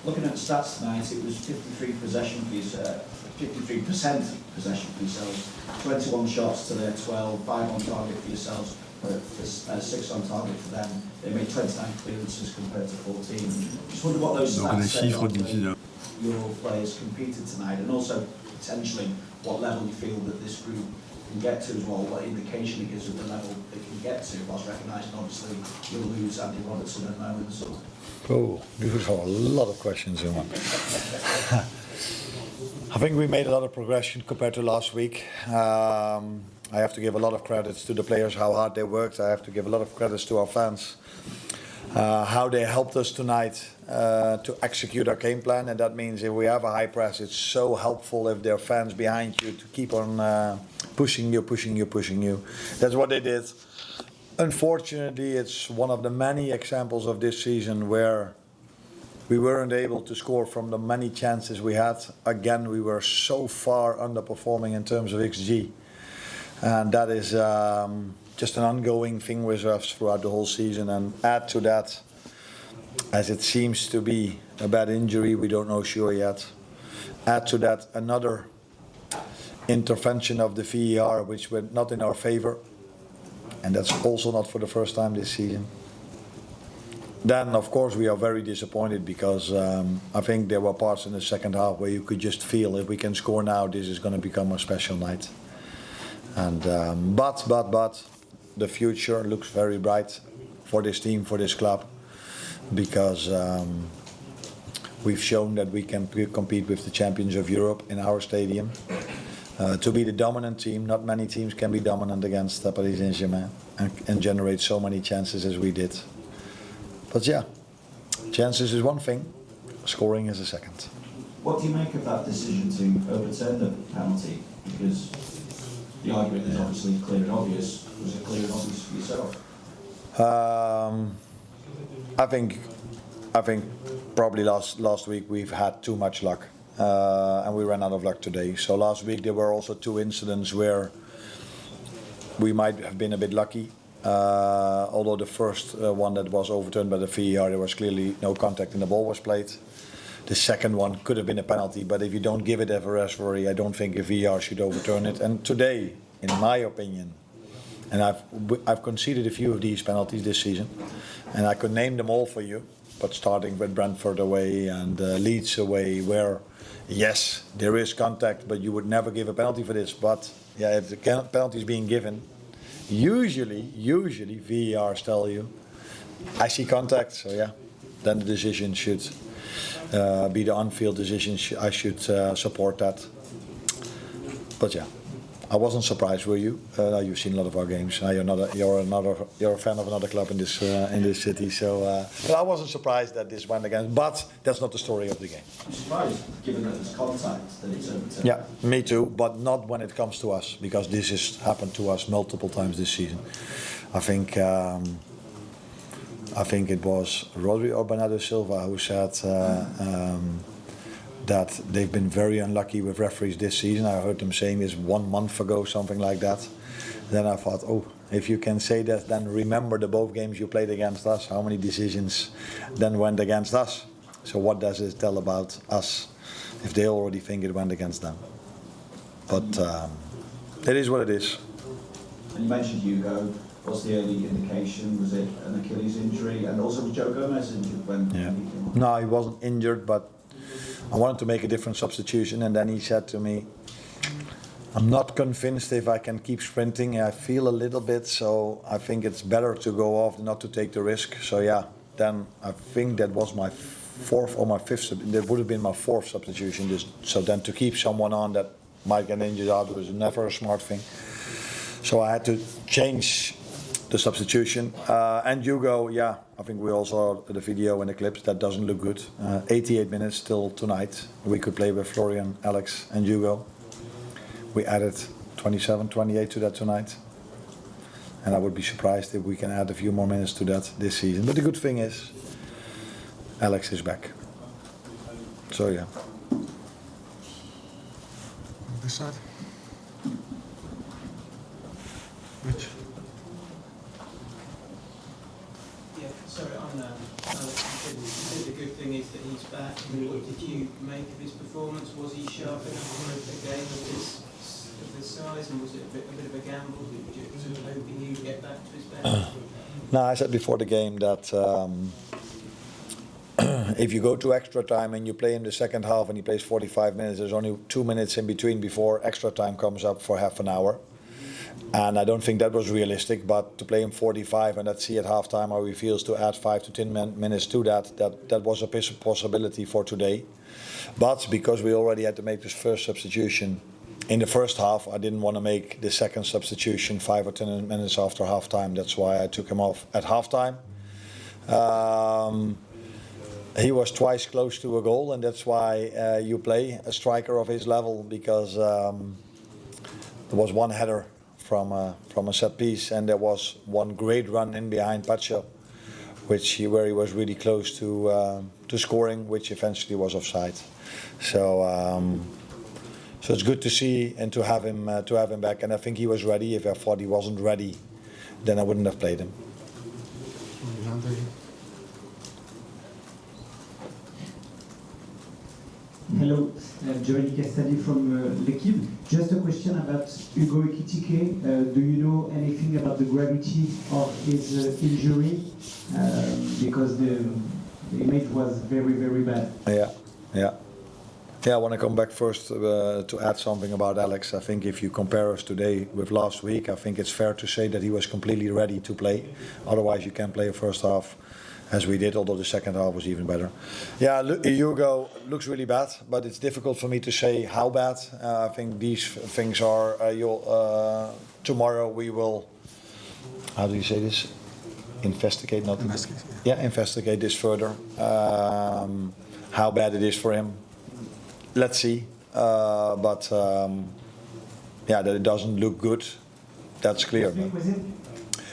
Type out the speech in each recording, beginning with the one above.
Looking at the stats tonight, it was 53% possession for yourselves, 21 shots to their 12, 5 on target for yourselves, 6 on target for them. They made 29 clearances compared to 14. Just wonder what those stats say on your players competed tonight, and also potentially what level you feel that this group can get to as well, what indication it gives of the level they can get to, whilst recognising obviously you'll lose Andy Robertson at the moment. So. Oh, you have a lot of questions in one. I think we made a lot of progression compared to last week. I have to give a lot of credits to the players, how hard they worked. I have to give a lot of credits to our fans, how they helped us tonight to execute our game plan. And that means if we have a high press, it's so helpful if there are fans behind you to keep on pushing you. That's what they did. Unfortunately, it's one of the many examples of this season where we weren't able to score from the many chances we had. Again, we were so far underperforming in terms of XG. And that is just an ongoing thing with us throughout the whole season. And add to that, as it seems to be a bad injury, we don't know sure yet. Add to that another intervention of the VAR, which went not in our favor. And that's also not for the first time this season. Then, of course, we are very disappointed because I think there were parts in the second half where you could just feel if we can score now, this is going to become a special night. And but the future looks very bright for this team, for this club, because we've shown that we can compete with the champions of Europe in our stadium. To be the dominant team, not many teams can be dominant against Paris Saint-Germain and generate so many chances as we did. But yeah, chances is one thing, scoring is a second. What do you make of that decision to overturn the penalty? Because the argument is obviously clear and obvious. Was it clear and obvious for yourself? I think probably last week we've had too much luck. And we ran out of luck today. So last week there were also 2 incidents where we might have been a bit lucky. Although the first one that was overturned by the VAR, there was clearly no contact and the ball was played. The second one could have been a penalty, but if you don't give it as a referee, I don't think a VAR should overturn it. And today, in my opinion, and I've conceded a few of these penalties this season, and I could name them all for you, but starting with Brentford away and Leeds away, where yes, there is contact, but you would never give a penalty for this. But yeah, if the penalty is being given, usually VARs tell you, I see contact, so yeah, then the decision should be the on-field decision. I should support that. But yeah, I wasn't surprised, were you? You've seen a lot of our games. You're a fan of another club in this city. So but I wasn't surprised that this went against. But that's not the story of the game. I'm surprised, given that there's contact, that it's overturned. Yeah, me too. But not when it comes to us, because this has happened to us multiple times this season. I think it was Rodri or Bernardo Silva who said that they've been very unlucky with referees this season. I heard them saying this 1 month ago, something like that. Then I thought, oh, if you can say that, then remember the both games you played against us, how many decisions then went against us. So what does it tell about us if they already think it went against them? But it is what it is. And you mentioned Hugo. What's the early indication? Was it an Achilles injury? And also was Joe Gomez injured when he came on? No, he wasn't injured, but I wanted to make a different substitution, and then he said to me, I'm not convinced if I can keep sprinting. I feel a little bit, so I think it's better to go off than not to take the risk. So yeah, then I think that was my 4th or my 5th, that would have been my 4th substitution. So then to keep someone on that might get injured out was never a smart thing. So I had to change the substitution. And Hugo, yeah, I think we all saw the video and the clips. That doesn't look good. 88 minutes till tonight. We could play with Florian, Alex and Hugo. We added 27, 28 to that tonight. And I would be surprised if we can add a few more minutes to that this season. But the good thing is, Alex is back. So yeah. This side. Which? Yeah, sorry, on Alex, you said the good thing is that he's back. What did you make of his performance? Was he sharp enough for a game of this size, and was it a bit of a gamble? Did you sort of hoping he would get back to his best? No, I said before the game that if you go to extra time and you play in the second half and he plays 45 minutes, there's only 2 minutes in between before extra time comes up for half an hour. And I don't think that was realistic, but to play him 45 and let's see at halftime how he feels to add 5 to 10 minutes to that was a possibility for today. But because we already had to make this first substitution in the first half, I didn't want to make the second substitution 5 or 10 minutes after halftime. That's why I took him off at halftime. He was twice close to a goal, and that's why you play a striker of his level, because there was one header from a set piece, and there was one great run in behind Pacho, where he was really close to scoring, which eventually was offside. So it's good to see and to have him back, and I think he was ready. If I thought he wasn't ready, then I wouldn't have played him. Hello, Giovanni Castelli from L'Equipe. Just a question about Hugo Ekitike. Do you know anything about the gravity of his injury? Because the image was very, very bad. Yeah, I want to come back first to add something about Alex. I think if you compare us today with last week, I think it's fair to say that he was completely ready to play. Otherwise, you can't play a first half as we did, although the second half was even better. Yeah, Hugo looks really bad, but it's difficult for me to say how bad. I think these things are, tomorrow we will, how do you say this? Investigate this further. How bad it is for him. Let's see. That it doesn't look good, that's clear.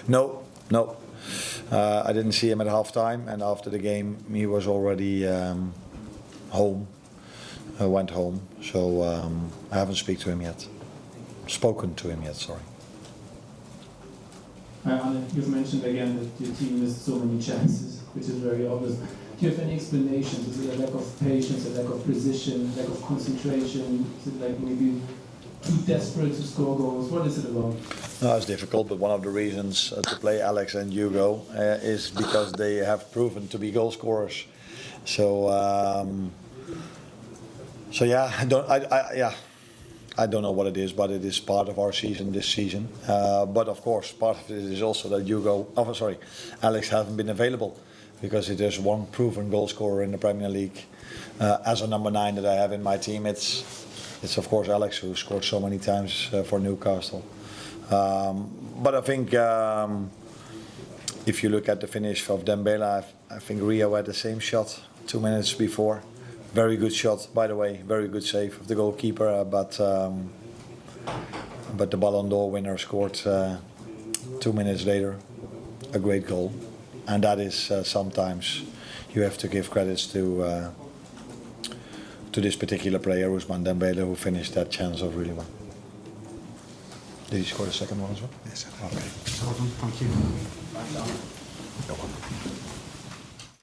No. I didn't see him at halftime, and after the game he was already home. Went home, so I haven't spoken to him yet. Sorry. Arne, you've mentioned again that your team missed so many chances, which is very obvious. Do you have any explanations? Is it a lack of patience, a lack of precision, lack of concentration? Is it like maybe too desperate to score goals? What is it about? No, it's difficult, but one of the reasons to play Alex and Hugo is because they have proven to be goal scorers. So I don't know what it is, but it is part of our season this season. But of course, part of it is also that Alex hasn't been available, because if there's one proven goal scorer in the Premier League as a number 9 that I have in my team, it's of course Alex, who scored so many times for Newcastle. But I think if you look at the finish of Dembele, I think Rio had the same shot 2 minutes before. Very good shot, by the way, very good save of the goalkeeper. But the Ballon d'Or winner scored 2 minutes later a great goal, and that is sometimes you have to give credits to this particular player, Ousmane Dembele, who finished that chance off really well. Did he score the second one as well? Yes, sir. Okay. Thank you. No problem.